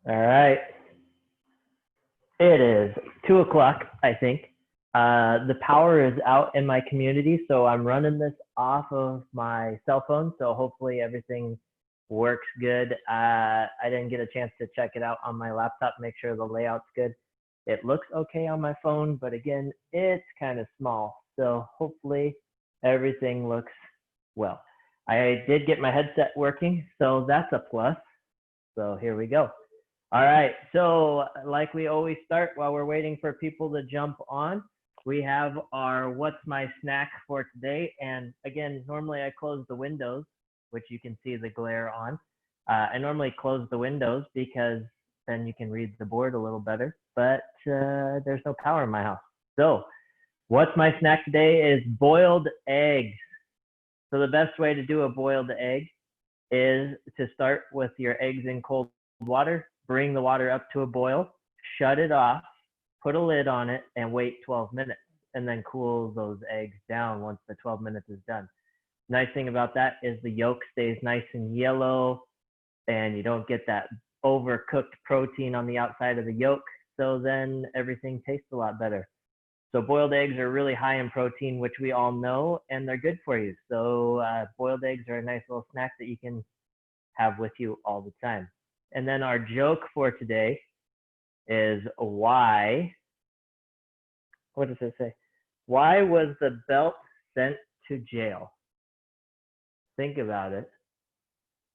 All right. It is 2 o'clock, I think. The power is out in my community, so I'm running this off of my cell phone. So hopefully everything works good. I didn't get a chance to check it out on my laptop, make sure the layout's good. It looks okay on my phone, but again, it's kind of small. So hopefully everything looks well. I did get my headset working, so that's a plus. So here we go. All right. So, like we always start while we're waiting for people to jump on, we have our what's my snack for today. And again, normally I close the windows, which you can see the glare on. I normally close the windows because then you can read the board a little better, but there's no power in my house. So, what's my snack today is boiled eggs. So, the best way to do a boiled egg is to start with your eggs in cold water, bring the water up to a boil, shut it off, put a lid on it, and wait 12 minutes, and then cool those eggs down once the 12 minutes is done. Nice thing about that is the yolk stays nice and yellow, and you don't get that overcooked protein on the outside of the yolk, so then everything tastes a lot better. So boiled eggs are really high in protein, which we all know, and they're good for you. So boiled eggs are a nice little snack that you can have with you all the time. And then our joke for today is why, what does it say? Why was the belt sent to jail? Think about it.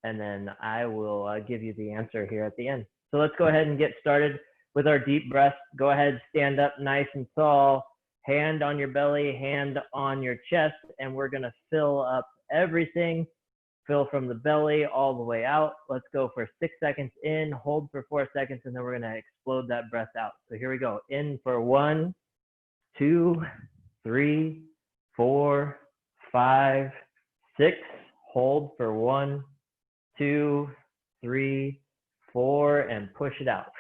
And then I will give you the answer here at the end. So let's go ahead and get started with our deep breath. Go ahead, stand up nice and tall, hand on your belly, hand on your chest, and we're gonna fill up everything. Fill from the belly all the way out. Let's go for 6 seconds in, hold for 4 seconds, and then we're gonna explode that breath out. So here we go. In for 1, 2, 3, 4, 5, 6. Hold for 1, 2, 3, 4, and push it out.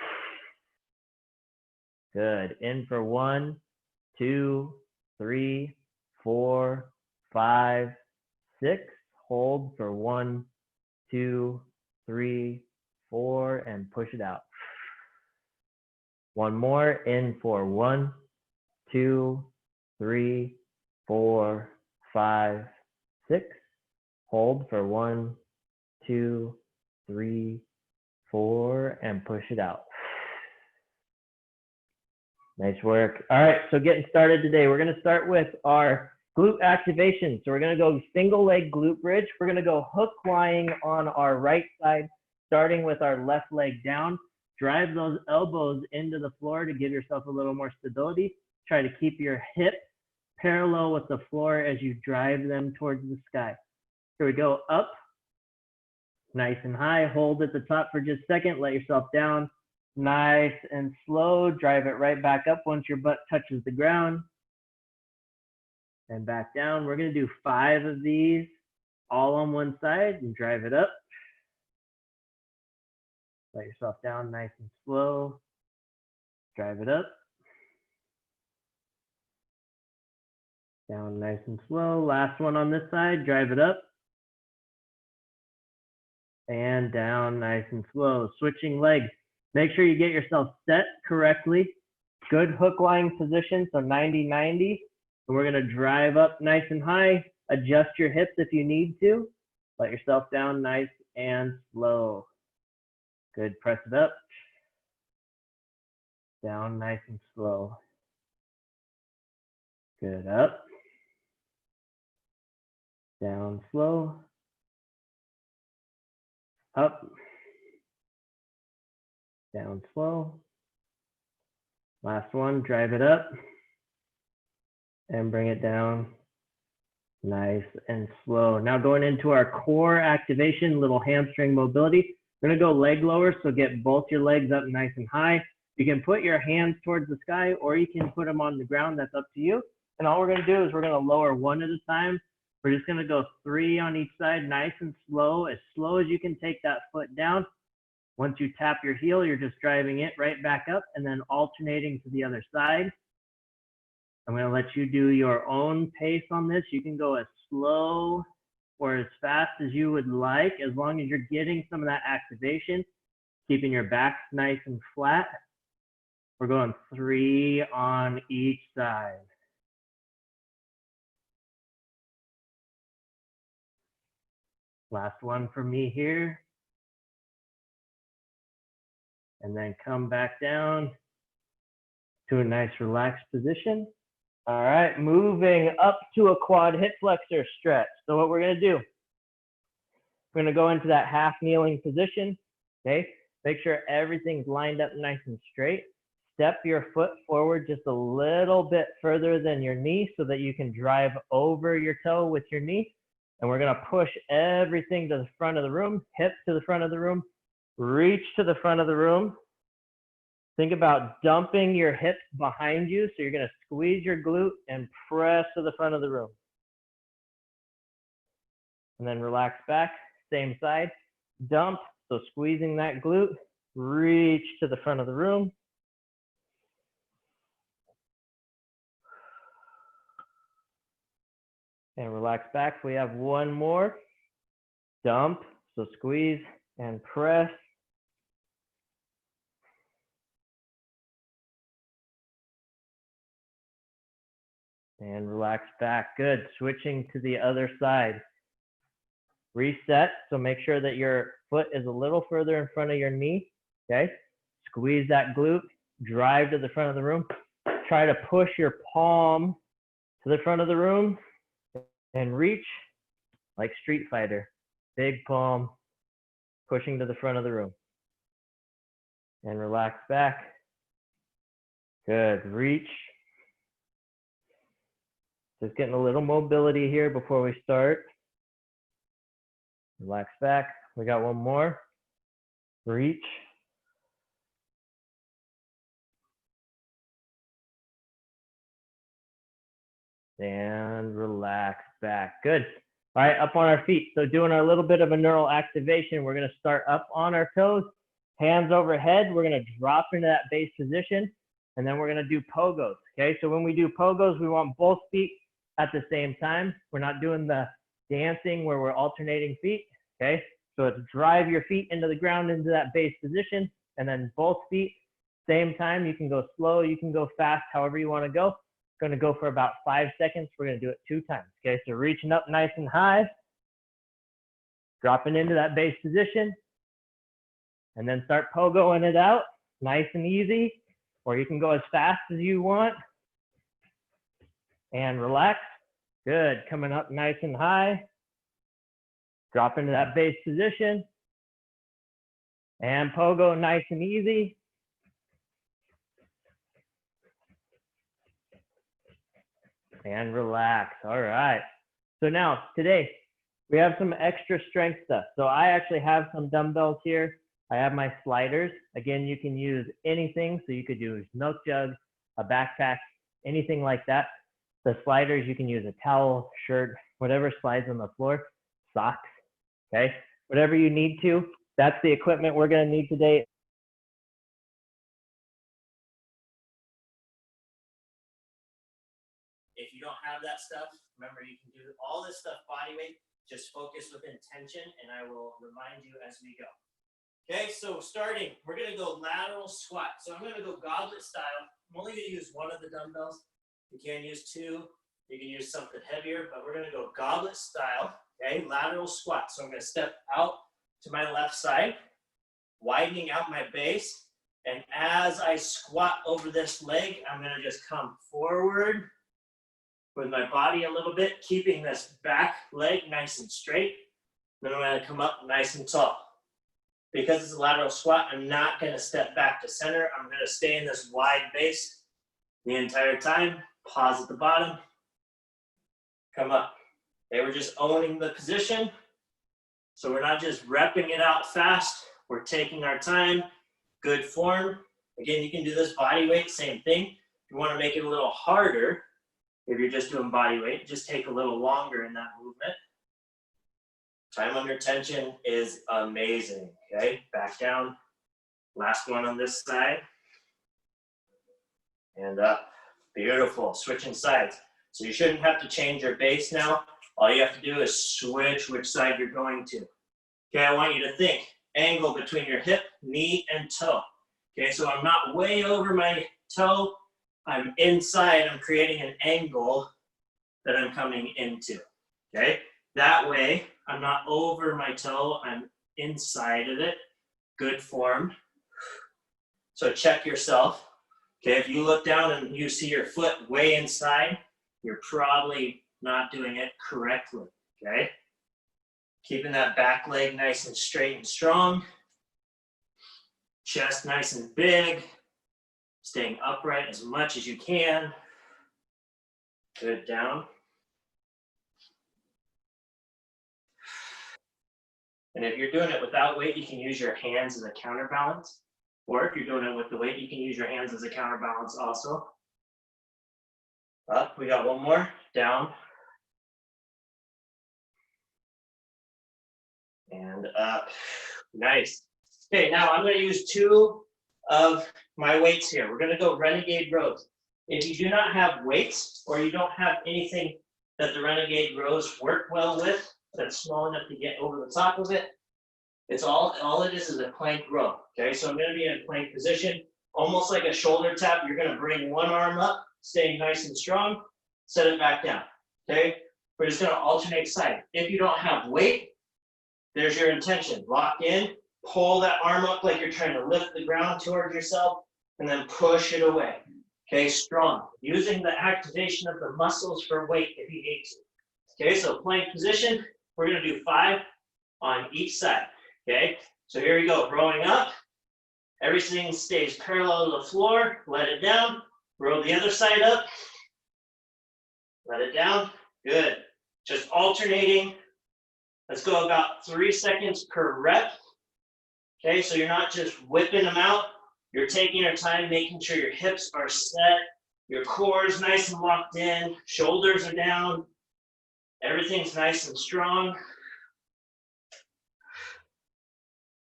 Good. In for 1, 2, 3, 4, 5, 6. Hold for 1, 2, 3, 4, and push it out. One more. In for 1, 2, 3, 4, 5, 6. Hold for 1, 2, 3, 4, and push it out. Nice work. All right, so getting started today, we're going to start with our glute activation. So we're going to go single leg glute bridge. We're going to go hook lying on our right side, starting with our left leg down. Drive those elbows into the floor to give yourself a little more stability. Try to keep your hips parallel with the floor as you drive them towards the sky. Here we go. Up, nice and high. Hold at the top for just a second. Let yourself down. Nice and slow. Drive it right back up once your butt touches the ground. And back down. We're going to do 5 of these all on one side and drive it up. Let yourself down nice and slow. Drive it up. Down nice and slow. Last one on this side. Drive it up. And down nice and slow. Switching legs. Make sure you get yourself set correctly. Good hook lying position, so 90-90. And we're going to drive up nice and high. Adjust your hips if you need to. Let yourself down nice and slow. Good. Press it up. Down nice and slow. Good. Up. Down slow. Up. Down slow. Last one. Drive it up. And bring it down nice and slow. Now going into our core activation, little hamstring mobility. We're going to go leg lower, so get both your legs up nice and high. You can put your hands towards the sky, or you can put them on the ground. That's up to you. And all we're going to do is we're going to lower 1 at a time. We're just going to go 3 on each side, nice and slow as you can take that foot down. Once you tap your heel, you're just driving it right back up and then alternating to the other side. I'm going to let you do your own pace on this. You can go as slow or as fast as you would like, as long as you're getting some of that activation. keeping your back nice and flat. We're going 3 on each side. Last one for me here. And then come back down to a nice relaxed position. All right, moving up to a quad hip flexor stretch. So what we're gonna do, we're gonna go into that half kneeling position, okay? Make sure everything's lined up nice and straight. Step your foot forward just a little bit further than your knee so that you can drive over your toe with your knee. And we're gonna push everything to the front of the room, hip to the front of the room, reach to the front of the room. Think about dumping your hips behind you. So you're gonna squeeze your glute and press to the front of the room. And then relax back, same side, dump. So squeezing that glute, reach to the front of the room. And relax back. We have one more. Dump, so squeeze and press. And relax back. Good. Switching to the other side. Reset. So make sure that your foot is a little further in front of your knee. Okay. Squeeze that glute. Drive to the front of the room. Try to push your palm to the front of the room and reach like Street Fighter. Big palm pushing to the front of the room. And relax back. Good. Reach. Just getting a little mobility here before we start. Relax back. We got one more. Reach. And relax back. Good. All right, up on our feet. So doing our little bit of a neural activation, we're gonna start up on our toes, hands overhead. We're gonna drop into that base position, and then we're gonna do pogos, okay? So when we do pogos, we want both feet at the same time. We're not doing the dancing where we're alternating feet, okay? So it's drive your feet into the ground, into that base position, and then both feet, same time. You can go slow, you can go fast, however you wanna go. Going to go for about 5 seconds. We're going to do it 2 times. Okay, so reaching up nice and high, dropping into that base position, and then start pogoing it out nice and easy, or you can go as fast as you want and relax. Good. Coming up nice and high, drop into that base position and pogo nice and easy. And relax. All right. So now today we have some extra strength stuff. So I actually have some dumbbells here. I have my sliders. Again, you can use anything. So you could use milk jug, a backpack, anything like that. The sliders, you can use a towel, shirt, whatever slides on the floor, socks, okay? Whatever you need to. That's the equipment we're going to need today. If you don't have that stuff, remember you can do all this stuff body weight. Just focus with intention, and I will remind you as we go. Okay, so starting, we're going to go lateral squat. So I'm going to go goblet style. I'm only going to use one of the dumbbells. You can use 2. You can use something heavier, but we're going to go goblet style. Okay, lateral squat. So I'm going to step out to my left side, widening out my base. And as I squat over this leg, I'm going to just come forward with my body a little bit, keeping this back leg nice and straight. Then I'm going to come up nice and tall. Because it's a lateral squat, I'm not going to step back to center. I'm going to stay in this wide base the entire time. Pause at the bottom. Come up. Okay, we're just owning the position. So we're not just repping it out fast. We're taking our time. Good form. Again, you can do this body weight, same thing. If you want to make it a little harder, if you're just doing body weight, just take a little longer in that movement. Time under tension is amazing, okay? Back down. Last one on this side. And up. Beautiful. Switching sides. So you shouldn't have to change your base now. All you have to do is switch which side you're going to. Okay, I want you to think. angle between your hip, knee, and toe. Okay, so I'm not way over my toe. I'm inside. I'm creating an angle that I'm coming into. Okay, that way I'm not over my toe. I'm inside of it. Good form. So check yourself. Okay, if you look down and you see your foot way inside, you're probably not doing it correctly. Okay, keeping that back leg nice and straight and strong. Chest nice and big. Staying upright as much as you can. Good, down. And if you're doing it without weight, you can use your hands as a counterbalance. Or if you're doing it with the weight, you can use your hands as a counterbalance also. Up, we got one more, down. And up, nice. Okay, now I'm gonna use 2 of my weights here. We're gonna go renegade rows. If you do not have weights or you don't have anything that the renegade rows work well with, that's small enough to get over the top of it, it's all it is a plank row. Okay, so I'm gonna be in a plank position, almost like a shoulder tap. You're gonna bring one arm up, staying nice and strong, set it back down. Okay, we're just gonna alternate side. If you don't have weight, there's your intention. Lock in, pull that arm up like you're trying to lift the ground towards yourself, and then push it away. Okay, strong. Using the activation of the muscles for weight if you need to. Okay, so plank position, we're gonna do 5 on each side. Okay, so here we go, rowing up. Everything stays parallel to the floor, let it down. Row the other side up. Let it down, good. Just alternating. Let's go about 3 seconds per rep. Okay, so you're not just whipping them out. You're taking your time, making sure your hips are set, your core is nice and locked in, shoulders are down, everything's nice and strong.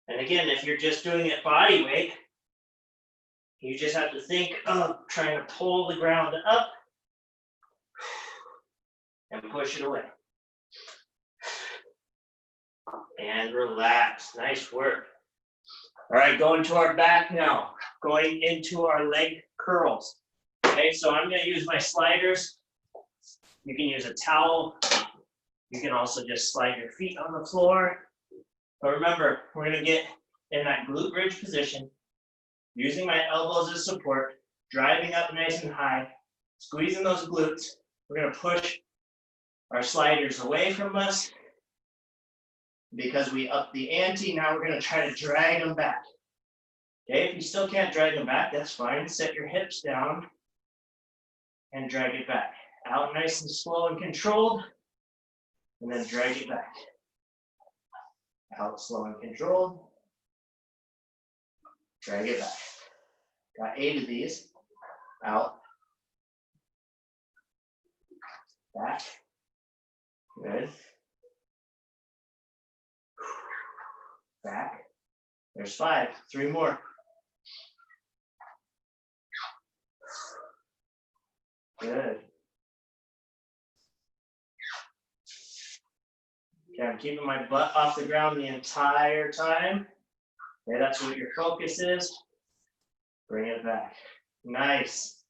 And again, if you're just doing it body weight, you just have to think of trying to pull the ground up and push it away. And relax, nice work. All right, going to our back now, going into our leg curls. Okay, so I'm gonna use my sliders. You can use a towel. You can also just slide your feet on the floor. But remember, we're gonna get in that glute bridge position, using my elbows as support, driving up nice and high, squeezing those glutes. We're gonna push our sliders away from us because we upped the ante. Now we're gonna try to drag them back. Okay, if you still can't drag them back, that's fine. Set your hips down and drag it back. Out nice and slow and controlled, and then drag it back. Out slow and controlled, drag it back. Got 8 of these. Out, back, good. Back, there's 5, 3 more. Good. Okay, I'm keeping my butt off the ground the entire time. Okay, that's what your focus is. Bring it back. Nice.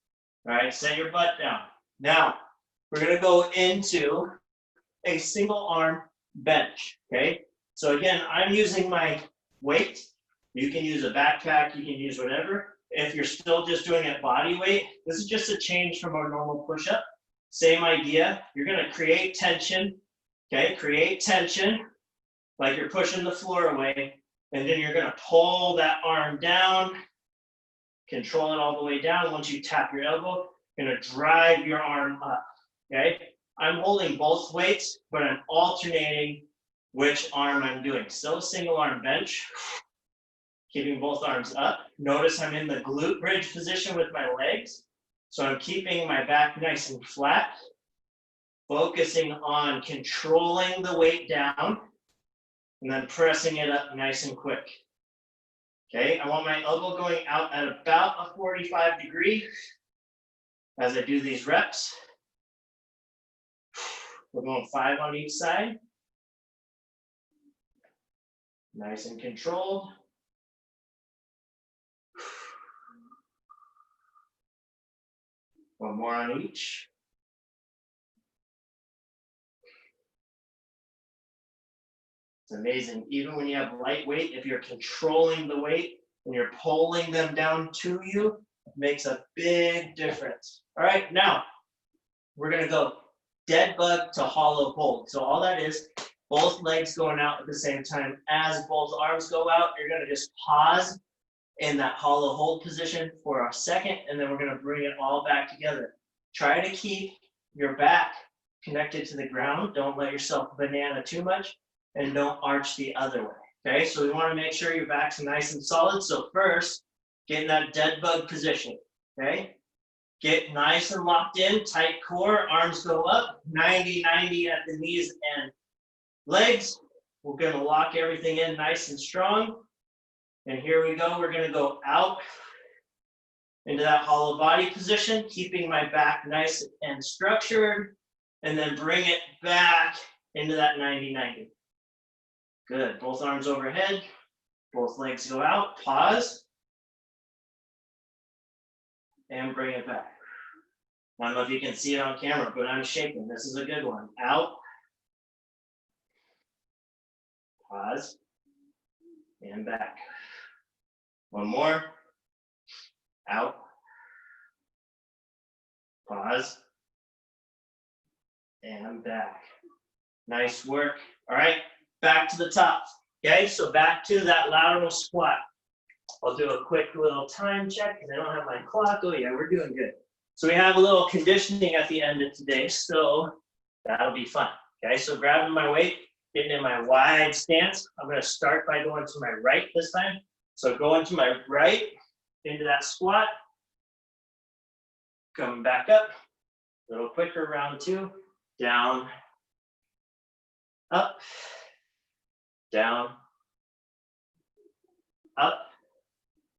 All right, set your butt down. Now, we're gonna go into a single arm bench, okay? So again, I'm using my weight. You can use a backpack, you can use whatever. If you're still just doing it body weight, this is just a change from our normal push-up. Same idea, you're gonna create tension, okay? Create tension, like you're pushing the floor away, and then you're gonna pull that arm down, control it all the way down. Once you tap your elbow, you're gonna drive your arm up, okay? I'm holding both weights, but I'm alternating which arm I'm doing. Still a single arm bench, keeping both arms up. Notice I'm in the glute bridge position with my legs. So I'm keeping my back nice and flat, focusing on controlling the weight down, and then pressing it up nice and quick. Okay, I want my elbow going out at about a 45 degree as I do these reps. We're going 5 on each side. Nice and controlled. One more on each. It's amazing. Even when you have light weight, if you're controlling the weight and you're pulling them down to you, it makes a big difference. All right, now we're gonna go dead bug to hollow hold. So all that is, both legs going out at the same time. As both arms go out, you're gonna just pause in that hollow hold position for a second, and then we're gonna bring it all back together. Try to keep your back connected to the ground. Don't let yourself banana too much, and don't arch the other way. Okay, so we wanna make sure your back's nice and solid. So first, get in that dead bug position, okay? Get nice and locked in, tight core, arms go up, 90-90 at the knees and legs. We're gonna lock everything in nice and strong. And here we go, we're gonna go out into that hollow body position, keeping my back nice and structured, and then bring it back into that 90-90. Good, both arms overhead, both legs go out, pause, and bring it back. I don't know if you can see it on camera, but I'm shaking. This is a good one. Out, pause, and back. One more. Out, pause, and back. Nice work. All right, back to the top. Okay, so back to that lateral squat. I'll do a quick little time check because I don't have my clock. Oh yeah, we're doing good. So we have a little conditioning at the end of today, so that'll be fun. Okay, so grabbing my weight, getting in my wide stance. I'm gonna start by going to my right this time. So going to my right, into that squat. Coming back up, a little quicker, round two. Down, up, down, up.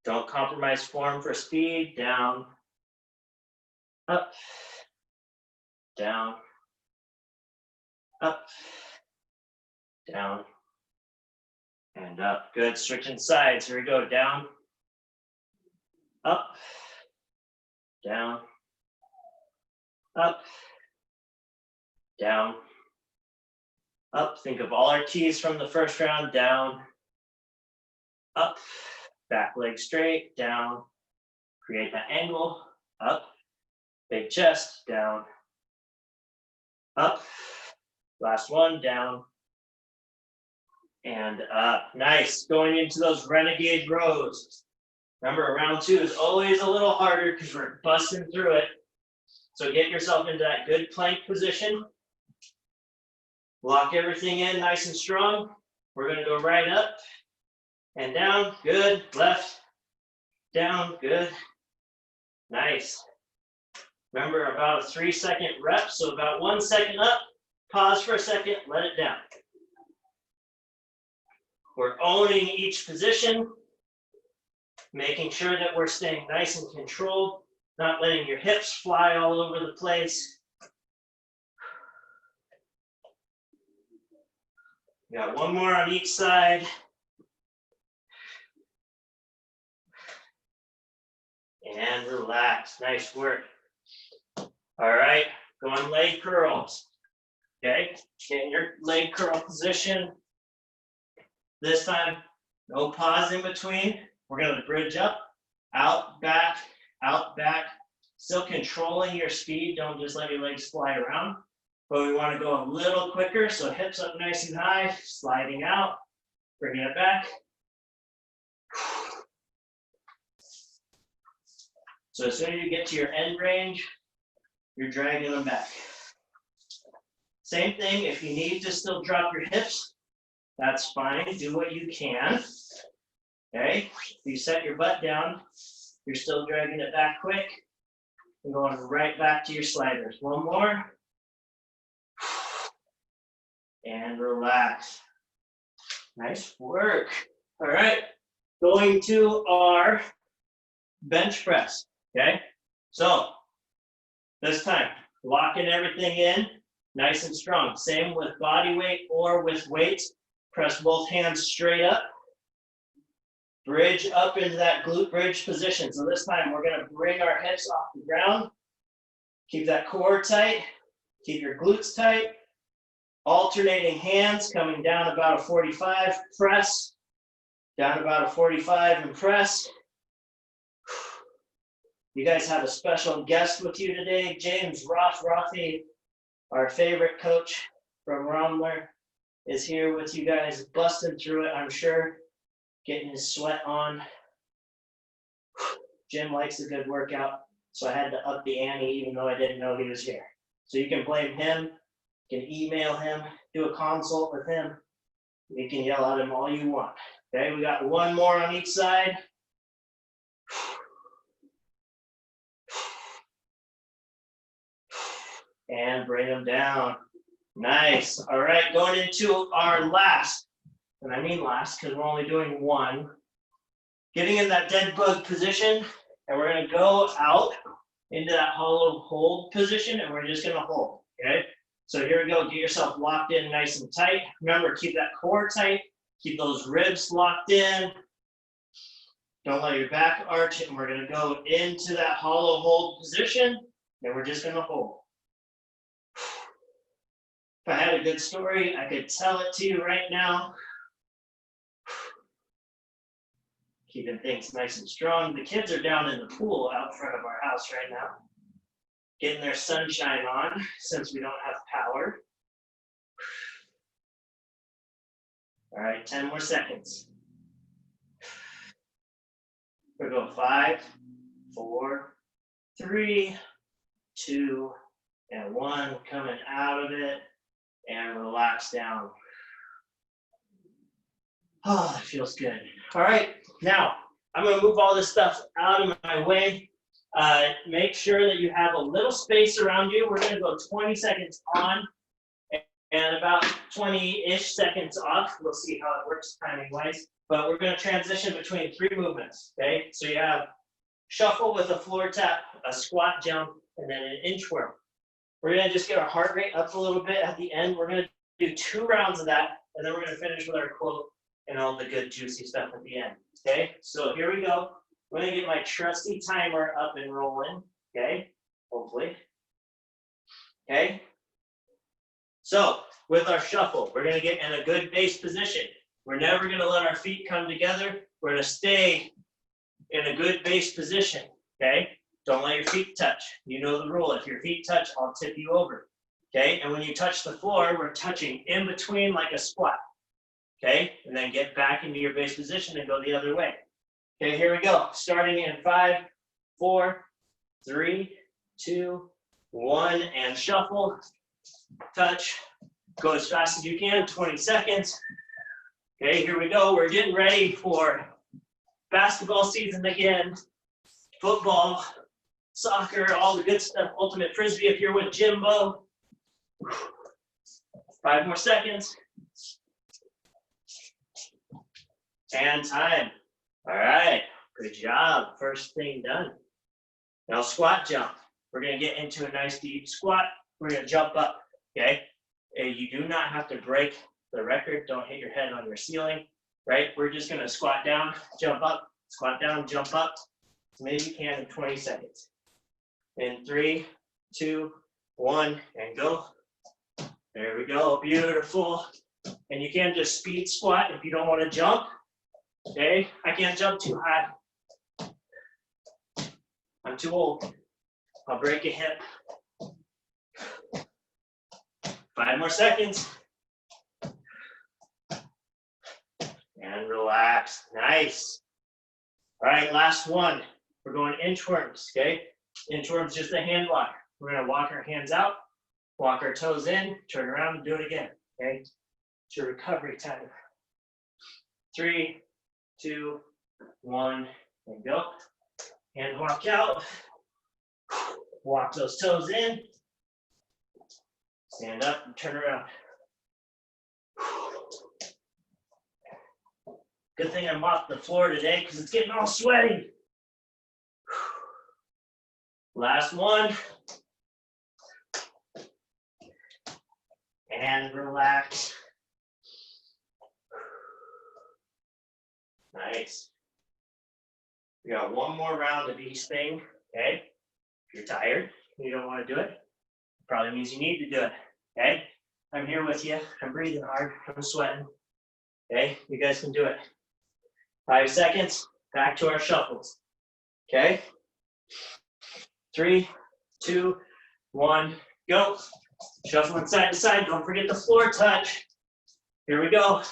Don't compromise form for speed. Down, up, down, up, down, and up. Good, switching sides. Here we go. Down, up, down, up, down, up. Think of all our keys from the first round. Down, up, back leg straight, down, create that angle, up, big chest, down, up, last one, down, and up. Nice, going into those renegade rows. Remember, round two is always a little harder because we're busting through it. So get yourself into that good plank position. Lock everything in nice and strong. We're gonna go right up and down, good, left, down, good, nice. Remember, about a 3-second rep, so about 1 second up, pause for a second, let it down. We're owning each position, making sure that we're staying nice and controlled, not letting your hips fly all over the place. We got one more on each side. And relax, nice work. All right, going leg curls. Okay, get in your leg curl position. This time, no pause in between. We're gonna bridge up, out, back, still controlling your speed. Don't just let your legs fly around. But we wanna go a little quicker, so hips up nice and high, sliding out, bringing it back. So as soon as you get to your end range, you're dragging them back. Same thing, if you need to still drop your hips, that's fine, do what you can. Okay, if you set your butt down, you're still dragging it back quick, and going right back to your sliders. One more. And relax. Nice work. All right, going to our bench press, okay? So, this time, locking everything in, nice and strong. Same with body weight or with weights. Press both hands straight up. Bridge up into that glute bridge position. So this time we're going to bring our hips off the ground. Keep that core tight. Keep your glutes tight. Alternating hands coming down about a 45, press. Down about a 45 and press. You guys have a special guest with you today, James Rothrothi, our favorite coach from Romler, is here with you guys, busting through it, I'm sure, getting his sweat on. Jim likes a good workout, so I had to up the ante even though I didn't know he was here. So you can blame him, you can email him, do a consult with him. You can yell at him all you want. Okay, we got one more on each side. And bring them down. Nice. All right, going into our last, and I mean last because we're only doing one. Getting in that dead bug position, and we're going to go out into that hollow hold position, and we're just going to hold. Okay? So here we go. Get yourself locked in nice and tight. Remember, keep that core tight. Keep those ribs locked in. Don't let your back arch, and we're going to go into that hollow hold position, and we're just going to hold. If I had a good story, I could tell it to you right now. Keeping things nice and strong. The kids are down in the pool out front of our house right now, getting their sunshine on since we don't have power. All right, 10 more seconds. We'll go 5, 4, 3, 2, and 1. Coming out of it and relax down. Oh, that feels good. All right, now I'm going to move all this stuff out of my way. Make sure that you have a little space around you. We're going to go 20 seconds on and about 20-ish seconds off. We'll see how it works timing-wise. But we're going to transition between 3 movements, okay? So you have shuffle with a floor tap, a squat jump, and then an inchworm. We're going to just get our heart rate up a little bit at the end. We're going to do 2 rounds of that, and then we're going to finish with our quote and all the good juicy stuff at the end, okay? So here we go. I'm going to get my trusty timer up and rolling, okay? Hopefully. Okay? So with our shuffle, we're going to get in a good base position. We're never going to let our feet come together. We're going to stay in a good base position, okay? Don't let your feet touch. You know the rule. If your feet touch, I'll tip you over, okay? And when you touch the floor, we're touching in between like a squat, okay? And then get back into your base position and go the other way. Okay, here we go. Starting in 5, 4, 3, 2, 1, and shuffle, touch, go as fast as you can, 20 seconds. Okay, here we go. We're getting ready for basketball season again, football, soccer, all the good stuff, ultimate frisbee if you're with Jimbo. 5 more seconds. And time. All right, good job. First thing done. Now squat jump. We're going to get into a nice deep squat. We're going to jump up, okay? And you do not have to break the record. Don't hit your head on your ceiling, right? We're just going to squat down, jump up, squat down, jump up. As many as you can in 20 seconds. In 3, 2, 1, and go. There we go, beautiful. And you can just speed squat if you don't want to jump. Okay, I can't jump too high. I'm too old. I'll break a hip. 5 more seconds. And relax. Nice. All right, last one. We're going inchworms, okay? Inchworms, just a hand walk. We're going to walk our hands out, walk our toes in, turn around, and do it again, okay? It's your recovery time. 3, 2, 1, and go. Hand walk out. Walk those toes in. Stand up and turn around. Good thing I mopped the floor today because it's getting all sweaty. Last one. And relax. Nice. We got one more round of each thing, okay? If you're tired, you don't want to do it, probably means you need to do it, okay? I'm here with you. I'm breathing hard. I'm sweating. Okay, you guys can do it. 5 seconds, back to our shuffles. Okay? 3, 2, 1, go. Shuffling side to side. Don't forget the floor touch. Here we go.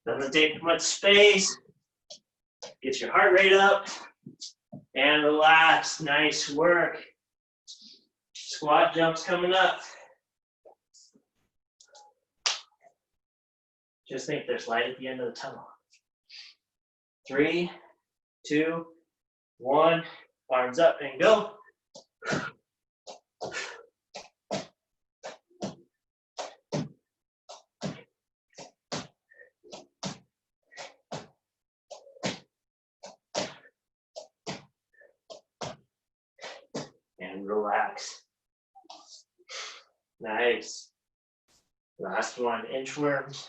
Doesn't take much space. Get your heart rate up and relax. Nice work. Squat jumps coming up. Just think there's light at the end of the tunnel. 3, 2, 1. Arms up and go. And relax. Nice. Last one, inchworms.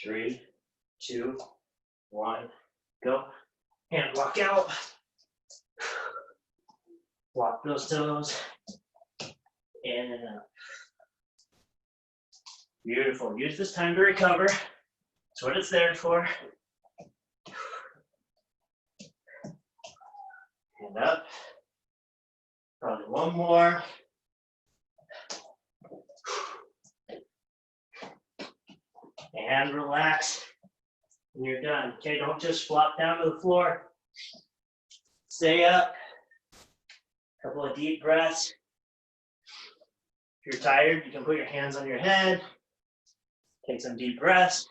3, 2, 1, go. And walk out. Walk those toes. In and out. Beautiful. Use this time to recover. That's what it's there for. And up. Probably one more. And relax. And you're done. Okay, don't just flop down to the floor. Stay up. Couple of deep breaths. If you're tired, you can put your hands on your head. Take some deep breaths.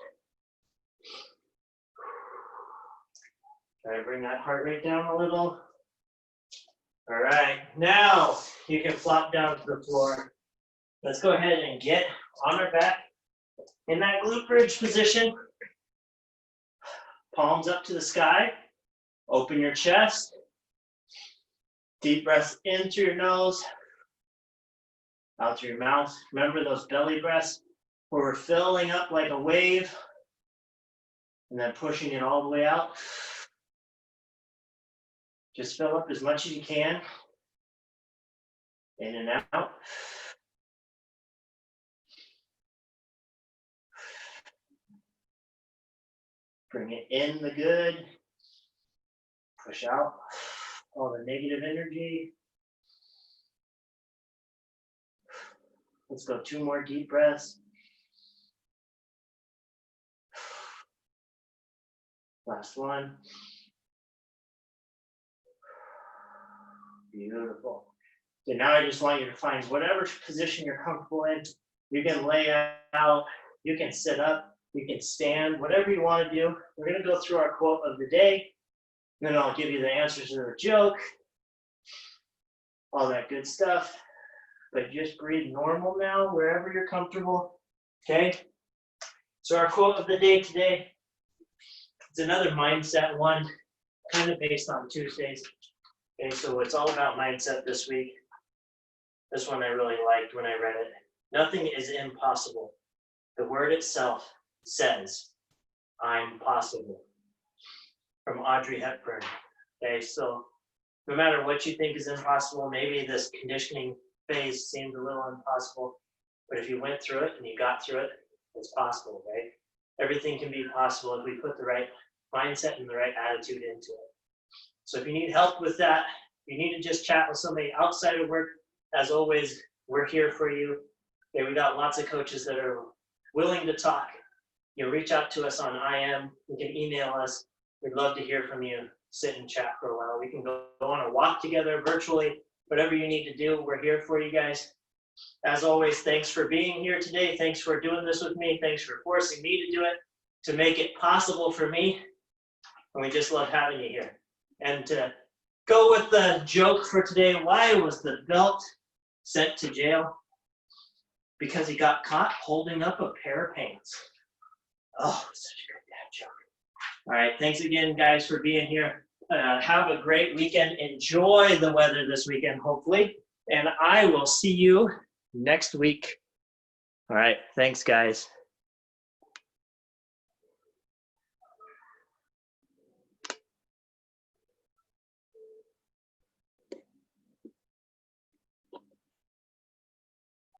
Try to bring that heart rate down a little. All right, now you can flop down to the floor. Let's go ahead and get on our back in that glute bridge position. Palms up to the sky. Open your chest. Deep breaths in through your nose, out through your mouth. Remember those belly breaths where we're filling up like a wave and then pushing it all the way out. Just fill up as much as you can. In and out. Bring it in the good. Push out all the negative energy. Let's go 2 more deep breaths. Last one. Beautiful. So now I just want you to find whatever position you're comfortable in. You can lay out, you can sit up, you can stand, whatever you want to do. We're going to go through our quote of the day. Then I'll give you the answers to the joke, all that good stuff. But just breathe normal now, wherever you're comfortable. Okay? So our quote of the day today, it's another mindset one, kind of based on Tuesdays. Okay, so it's all about mindset this week. This one I really liked when I read it. Nothing is impossible. The word itself says, I'm possible. From Audrey Hepburn. Okay, so no matter what you think is impossible, maybe this conditioning phase seemed a little impossible, but if you went through it and you got through it, it's possible, right? Everything can be possible if we put the right mindset and the right attitude into it. So if you need help with that, you need to just chat with somebody outside of work. As always, we're here for you. Okay, we got lots of coaches that are willing to talk. You know, reach out to us on IM. You can email us. We'd love to hear from you. Sit and chat for a while. We can go on a walk together virtually. Whatever you need to do, we're here for you guys. As always, thanks for being here today. Thanks for doing this with me. Thanks for forcing me to do it, to make it possible for me. And we just love having you here. And to go with the joke for today, why was the belt sent to jail? Because he got caught holding up a pair of pants. Oh, such a good dad joke. All right. Thanks again, guys, for being here. Have a great weekend. Enjoy the weather this weekend, hopefully. And I will see you next week. All right. Thanks, guys.